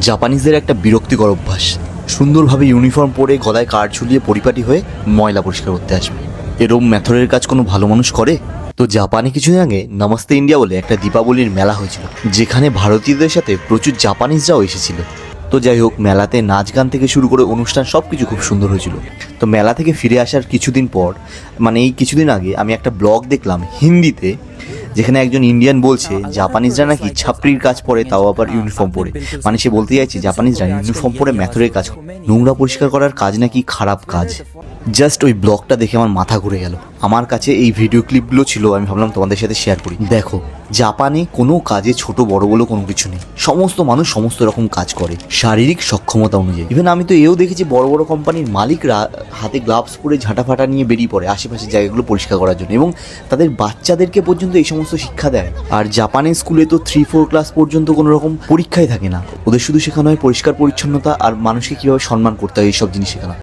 জাপানিজদের একটা বিরক্তিকর অভ্যাস, সুন্দরভাবে ইউনিফর্ম পরে গলায় কার্ড ঝুলিয়ে পরিপাটি হয়ে ময়লা পরিষ্কার করতে আসবে। এরম মেথডের কাজ কোনো ভালো মানুষ করে? তো জাপানে কিছুদিন আগে নমস্তে ইন্ডিয়া বলে একটা দীপাবলির মেলা হয়েছিল, যেখানে ভারতীয়দের সাথে প্রচুর জাপানিজরাও এসেছিল। তো যাই হোক, মেলাতে নাচ গান থেকে শুরু করে অনুষ্ঠান সব কিছু খুব সুন্দর হয়েছিল। তো মেলা থেকে ফিরে আসার কিছুদিন পর, মানে এই কিছুদিন আগে, আমি একটা ব্লগ দেখলাম হিন্দিতে, যেখানে একজন ইন্ডিয়ান বলছে জাপানিজরা নাকি ছাপড়ির কাজ পরে, তাও আবার ইউনিফর্ম পরে। মানে সে বলতে চাইছে জাপানিজরা ইউনিফর্ম পরে মেথরের কাজ করে, নোংরা পরিষ্কার করার কাজ নাকি খারাপ কাজ। জাস্ট ওই ব্লগটা দেখে আমার মাথা ঘুরে গেল। আমার কাছে এই ভিডিও ক্লিপগুলো ছিল, আমি ভাবলাম তোমাদের সাথে শেয়ার করি। দেখো, জাপানে কোনো কাজে ছোট বড় বলে কোনো কিছু নেই, সমস্ত মানুষ সমস্ত রকম কাজ করে শারীরিক সক্ষমতা অনুযায়ী। ইভেন আমি তো এও দেখেছি বড় বড় কোম্পানির মালিকরা হাতে গ্লাভস পরে ঝাঁটা ফাটা নিয়ে বেরিয়ে পড়ে আশেপাশের জায়গাগুলো পরিষ্কার করার জন্য, এবং তাদের বাচ্চাদেরকে পর্যন্ত এই সমস্ত শিক্ষা দেয়। আর জাপানের স্কুলে তো 3-4 ক্লাস পর্যন্ত কোনো রকম পরীক্ষাই থাকে না, ওদের শুধু শেখানো হয় পরিষ্কার পরিচ্ছন্নতা আর মানুষকে কীভাবে সম্মান করতে হয়, এইসব জিনিস শেখানো।